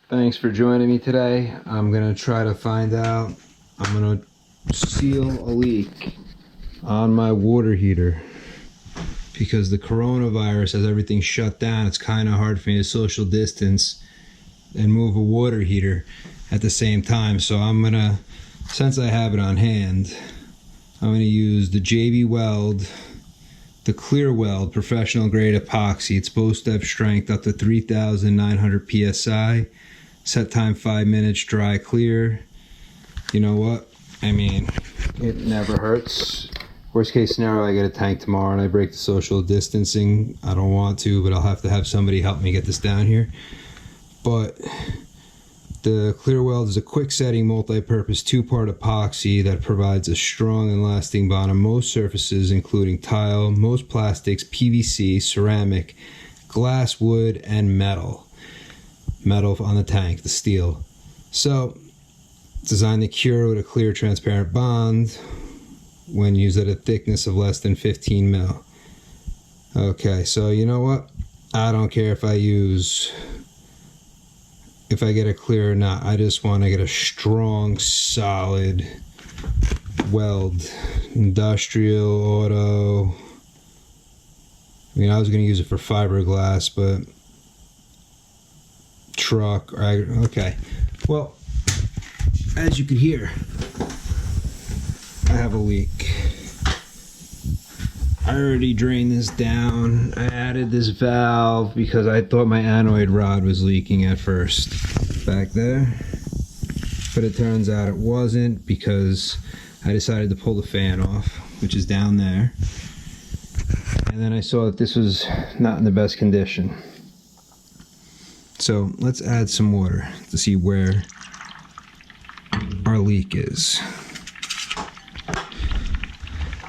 Thanks for joining me today. I'm gonna try to find out. I'm gonna seal a leak on my water heater because the coronavirus has everything shut down. It's kind of hard for me to social distance and move a water heater at the same time. So I'm gonna, since I have it on hand, I'm gonna use the JB Weld, the ClearWeld professional grade epoxy. It's supposed to have strength up to 3,900 psi. Set time 5 minutes, dry clear. You know what? I mean, it never hurts. Worst case scenario, I get a tank tomorrow and I break the social distancing. I don't want to, but I'll have to have somebody help me get this down here. But the ClearWeld is a quick setting multi-purpose 2-part epoxy that provides a strong and lasting bond on most surfaces, including tile, most plastics, PVC, ceramic, glass, wood, and metal on the tank, the steel. So, designed to cure with a clear, transparent bond when used at a thickness of less than 15 mil. Okay, so you know what? I don't care if I get it clear or not. I just want to get a strong, solid weld. Industrial, auto. I mean, I was going to use it for fiberglass, but truck, okay. Well, as you can hear, I have a leak. I already drained this down. I added this valve because I thought my anoid rod was leaking at first back there, but it turns out it wasn't because I decided to pull the fan off, which is down there, and then I saw that this was not in the best condition. So let's add some water to see where our leak is.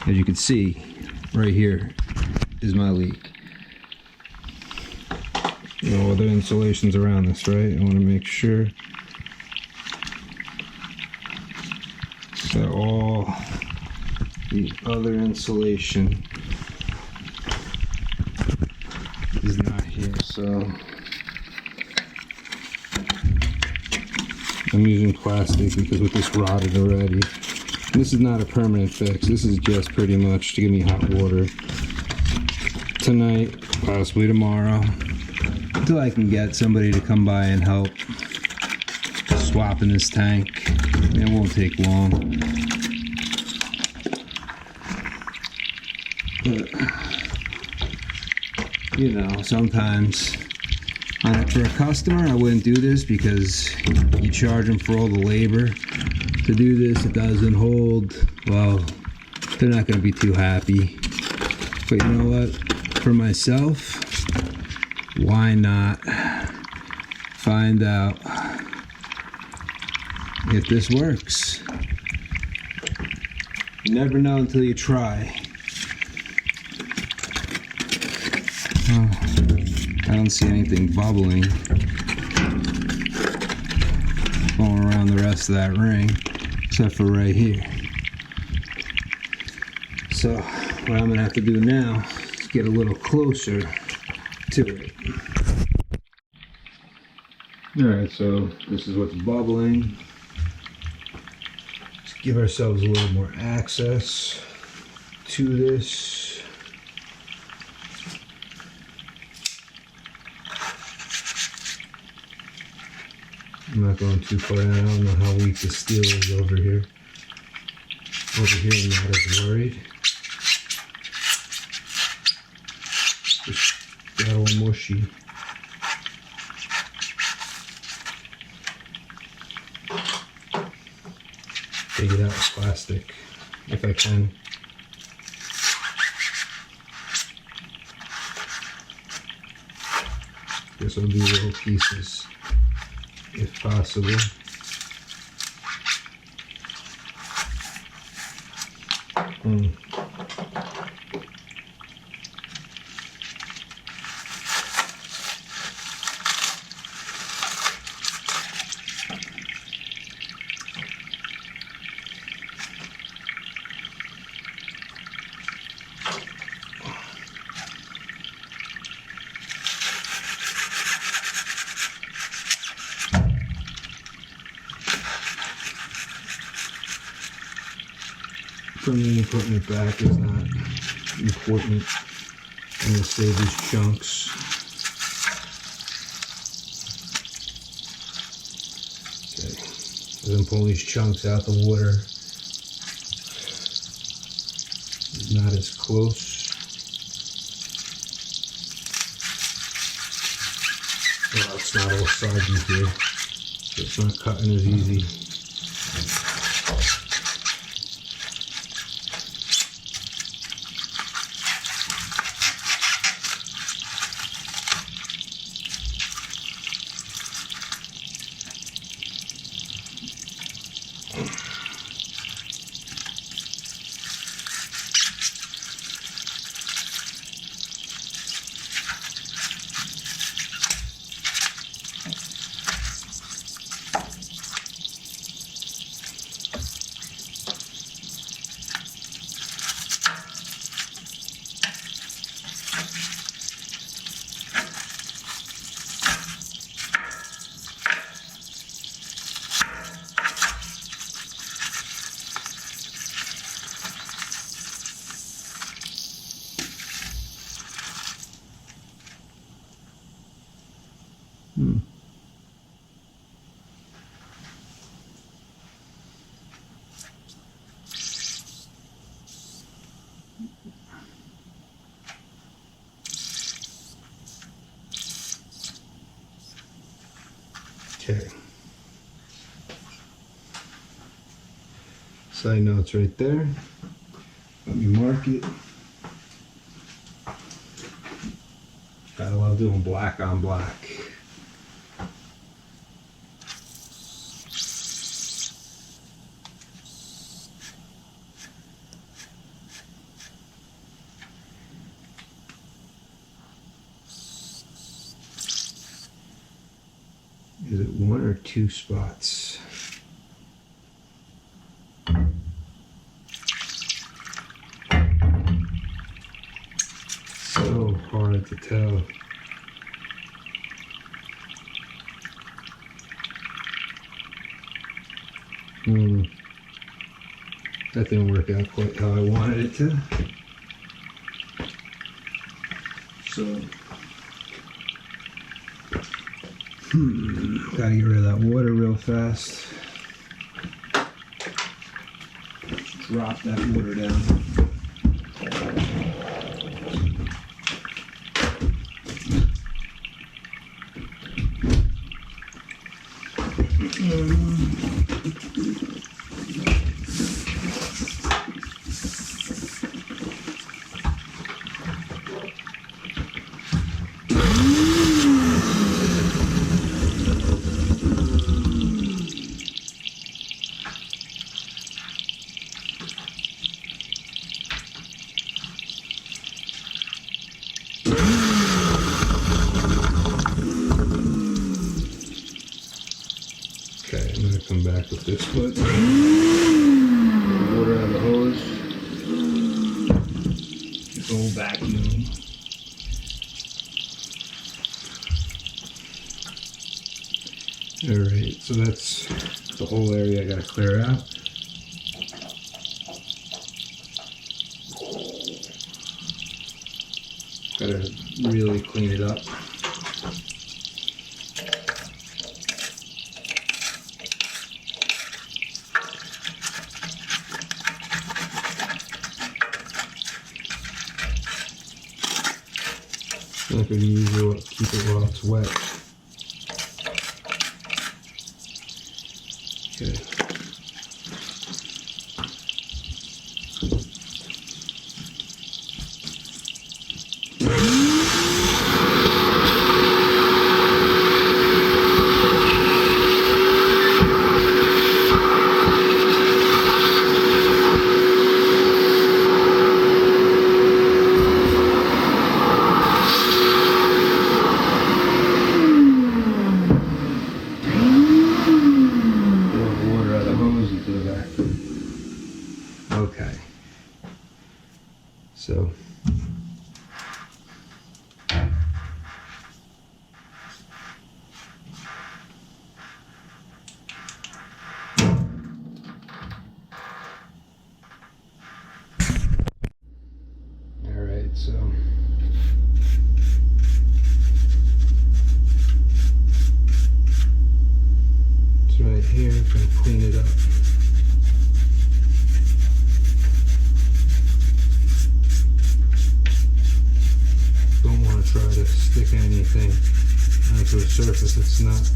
As you can see, right here is my leak. No other insulations around this, right? I want to make sure that all the other insulation is not here. So I'm using plastic because with this rotted already. This is not a permanent fix. This is just pretty much to give me hot water tonight, possibly tomorrow, until I can get somebody to come by and help swapping this tank. It won't take long. But, you know, sometimes for a customer, I wouldn't do this because you charge them for all the labor to do this. It doesn't hold. Well, they're not going to be too happy. But you know what? For myself, why not find out if this works? You never know until you try. Oh, I don't see anything bubbling going around the rest of that ring, except for right here. So what I'm gonna have to do now is get a little closer to it. Alright, so this is what's bubbling. Let's give ourselves a little more access to this. I'm not going too far in. I don't know how weak the steel is over here. Over here I'm not as worried. Just got all mushy. Take it out with plastic if I can. Guess I'll do little pieces if possible. trimming and putting it back is not important. I'm going to save these chunks. Okay, as I'm pulling these chunks out, the water is not as close. Well, it's not all soggy here, so it's not cutting as easy. Okay. Side notes right there. Let me mark it. I love doing black on black. Is it one or two spots? So hard to tell. That didn't work out quite how I wanted it to. So, gotta get rid of that water real fast. Drop that water down. Okay, I'm going to come back with this foot. Water out of the hose. This old vacuum. Alright, so that's the whole area I got to clear out. Got to really clean it up. I'm not going to keep it while it's wet. Okay. just gonna clean it up. Don't want to try to stick anything onto a surface it's not.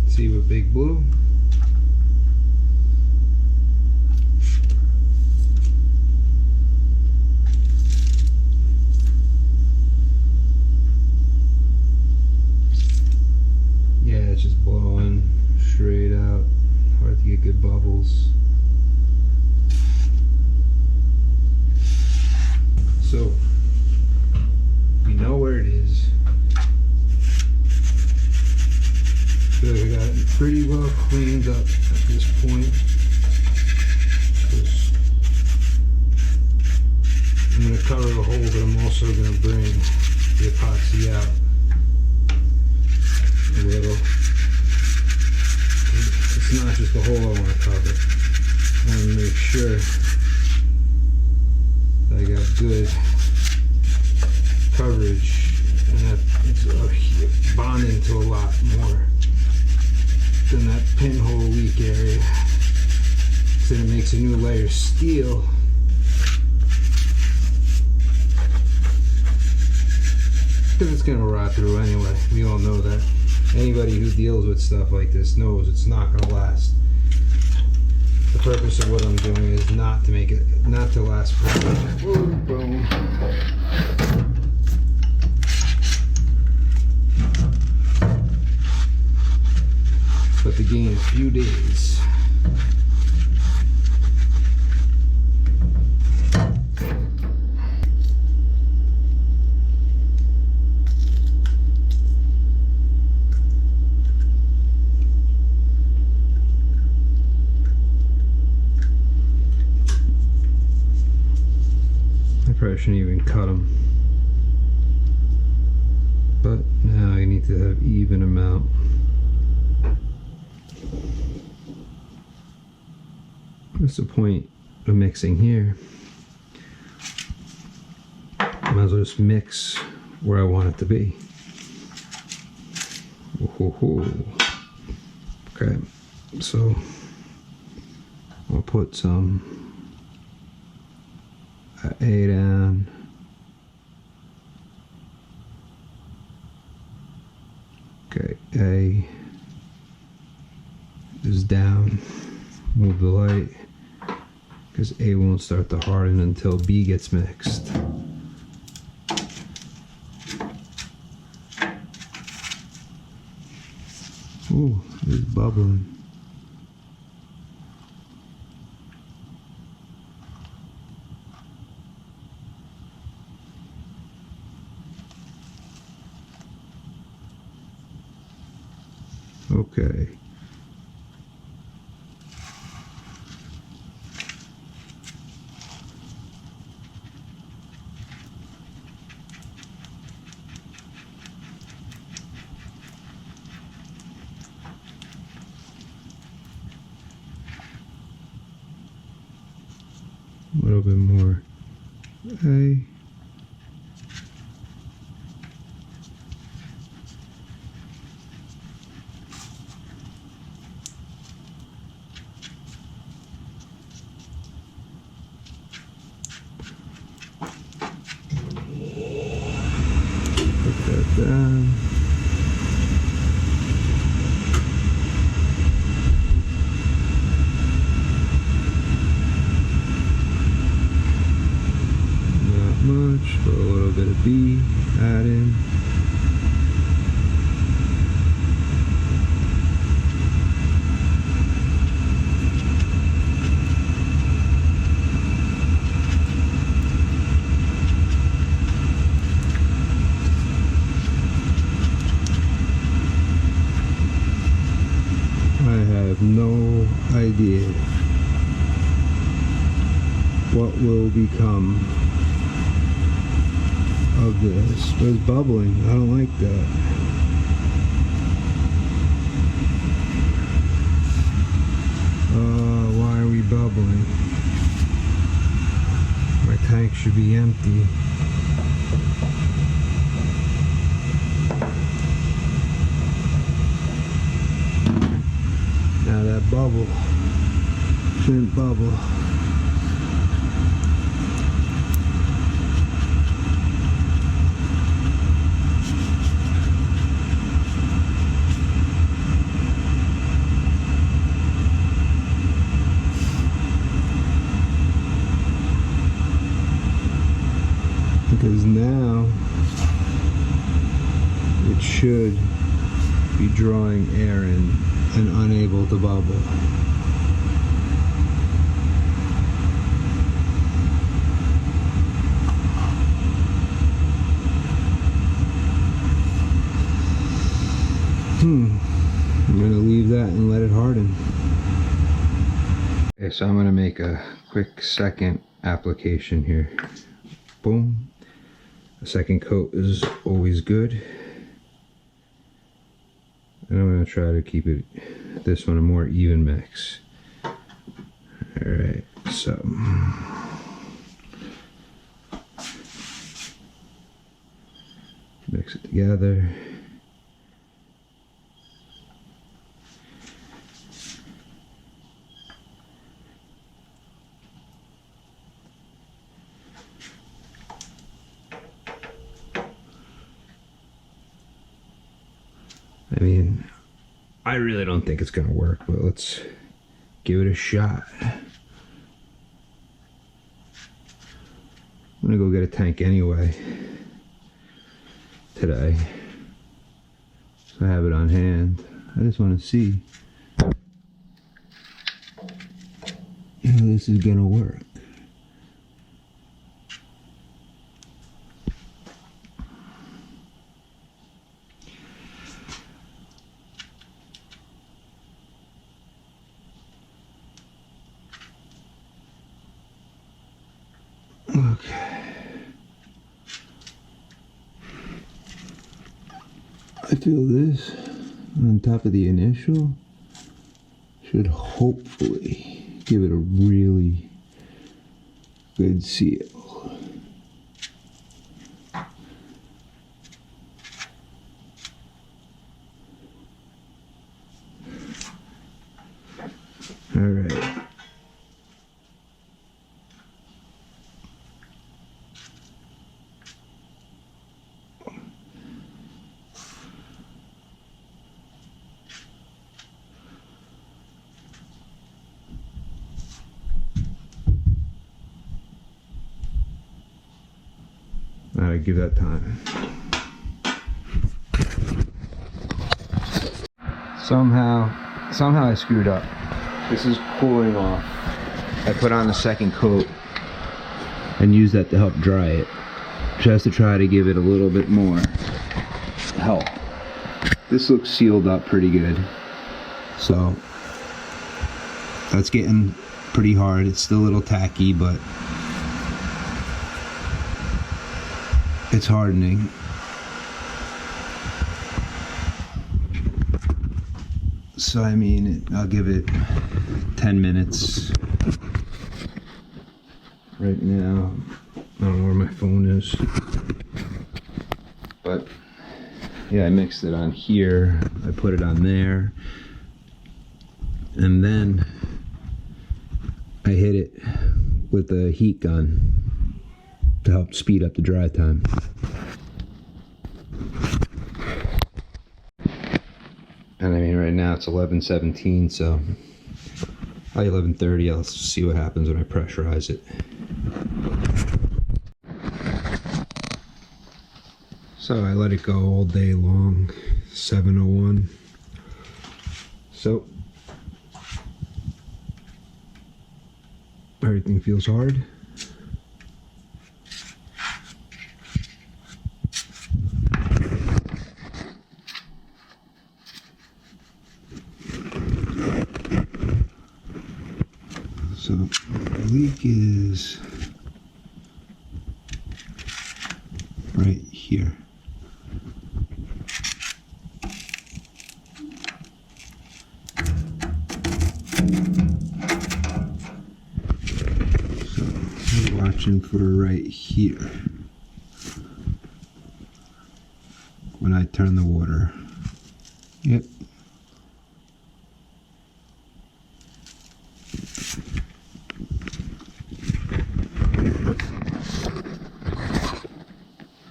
See with Big Blue. Yeah, it's just blowing straight out. Hard to get good bubbles. So we know where it is. I got it pretty well cleaned up at this point. I'm going to cover a hole, but I'm also going to bring the epoxy out a little. It's not just the hole I want to cover. I want to make sure that I got good coverage and that it's bonding to a lot more than that pinhole leak area. So it makes a new layer of steel. Because it's going to rot through anyway. We all know that. Anybody who deals with stuff like this knows it's not going to last. The purpose of what I'm doing is not to last forever. Boom, boom. But to gain a few days. I probably shouldn't even cut them. But now I need to have even amount. What's the point of mixing here? Might as well just mix where I want it to be. Okay, so I'll put some A down. Okay, A is down. Move the light, because A won't start to harden until B gets mixed. Ooh, it's bubbling. Okay. A little bit more A. Put that down. Not much. Just put a little bit of B, add in. I have no idea what will become of this, but it's bubbling. I don't like that. Why are we bubbling? My tank should be empty. Now that bubble shouldn't bubble. Because now it should be drawing air in and unable to bubble. I'm gonna leave that and let it harden. Okay, so I'm gonna make a quick second application here. Boom. A second coat is always good. And I'm going to try to keep it, this one, a more even mix. Alright, so mix it together. I mean, I really don't think it's gonna work, but let's give it a shot. I'm gonna go get a tank anyway today, so I have it on hand. I just want to see how this is gonna work. Okay. I feel this on top of the initial should hopefully give it a really good seal. All right. I give that time. Somehow I screwed up. This is cooling off. I put on the second coat and use that to help dry it, just to try to give it a little bit more help. This looks sealed up pretty good, so that's getting pretty hard. It's still a little tacky, but it's hardening. So I mean, I'll give it 10 minutes. Right now, I don't know where my phone is. But yeah, I mixed it on here. I put it on there. And then I hit it with a heat gun to help speed up the dry time. And I mean, right now it's 11:17, so by 11:30 I'll see what happens when I pressurize it. So I let it go all day long, 7:01. So everything feels hard. So the leak is right here. So we're watching for right here when I turn the water. Yep.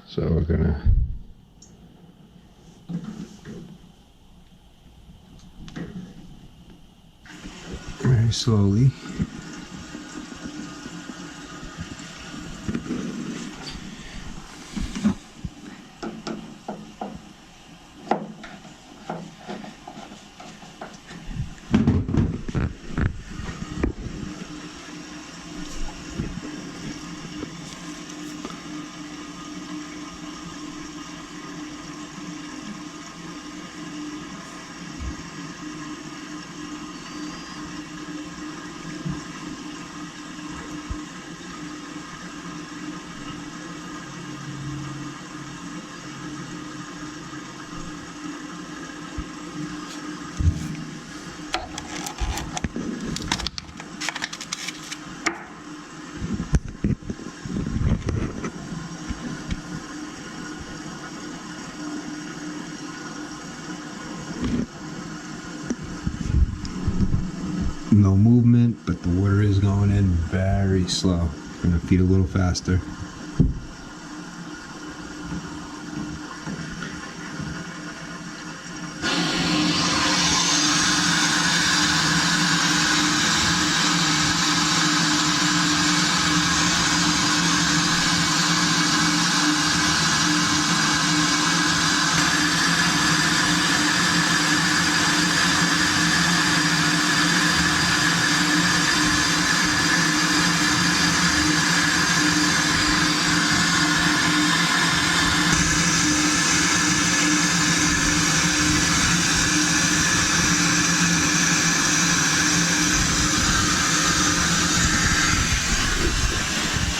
So we're gonna very slowly no movement, but the water is going in very slow. I'm gonna feed a little faster.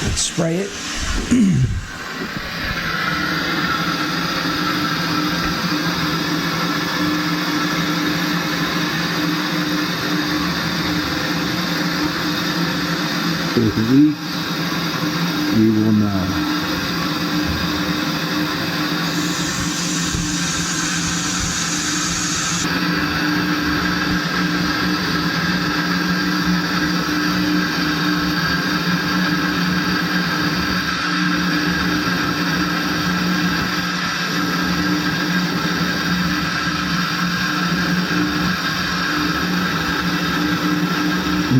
Let's spray it. If it leaks, we will know.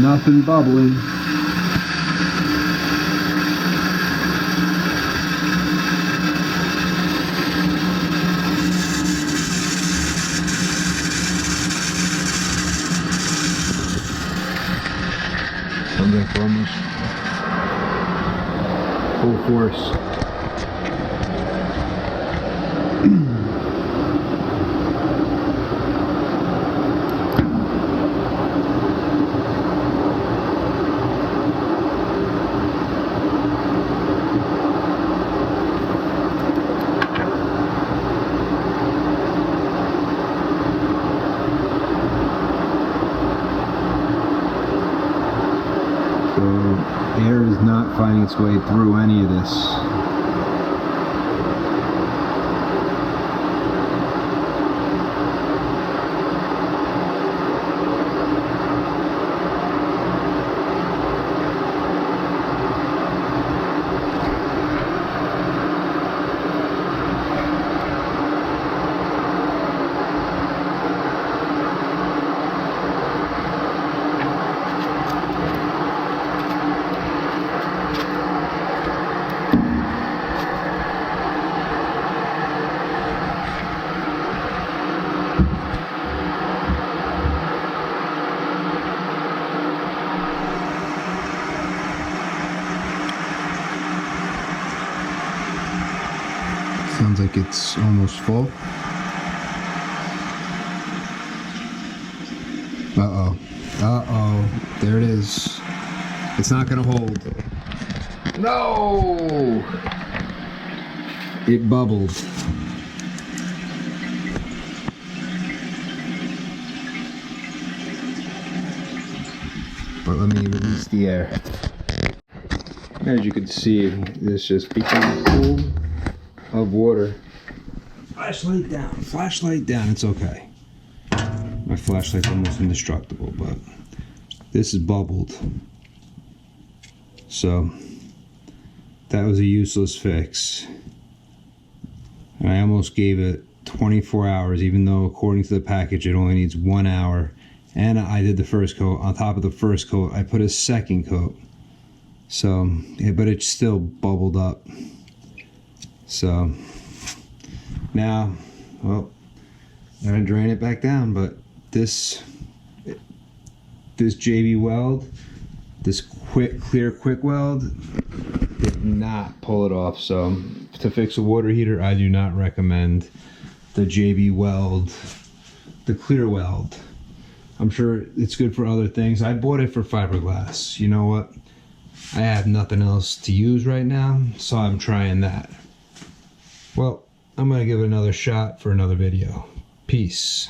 Nothing bubbling. Sounds like almost full force. Air is not finding its way through any of this. Sounds like it's almost full. Uh-oh. Uh-oh. There it is. It's not gonna hold. No! It bubbled. But let me release the air. As you can see, this just became a pool of water. Flashlight down, it's okay. My flashlight's almost indestructible, but this is bubbled. So, that was a useless fix. And I almost gave it 24 hours, even though according to the package it only needs 1 hour. And I did the first coat. On top of the first coat, I put a second coat. So, yeah, but it still bubbled up. So, now, well, I'm gonna drain it back down, but this JB Weld, this clear quick weld, did not pull it off. So, to fix a water heater, I do not recommend the JB Weld, the ClearWeld. I'm sure it's good for other things. I bought it for fiberglass. You know what? I have nothing else to use right now, so I'm trying that. Well, I'm gonna give it another shot for another video. Peace.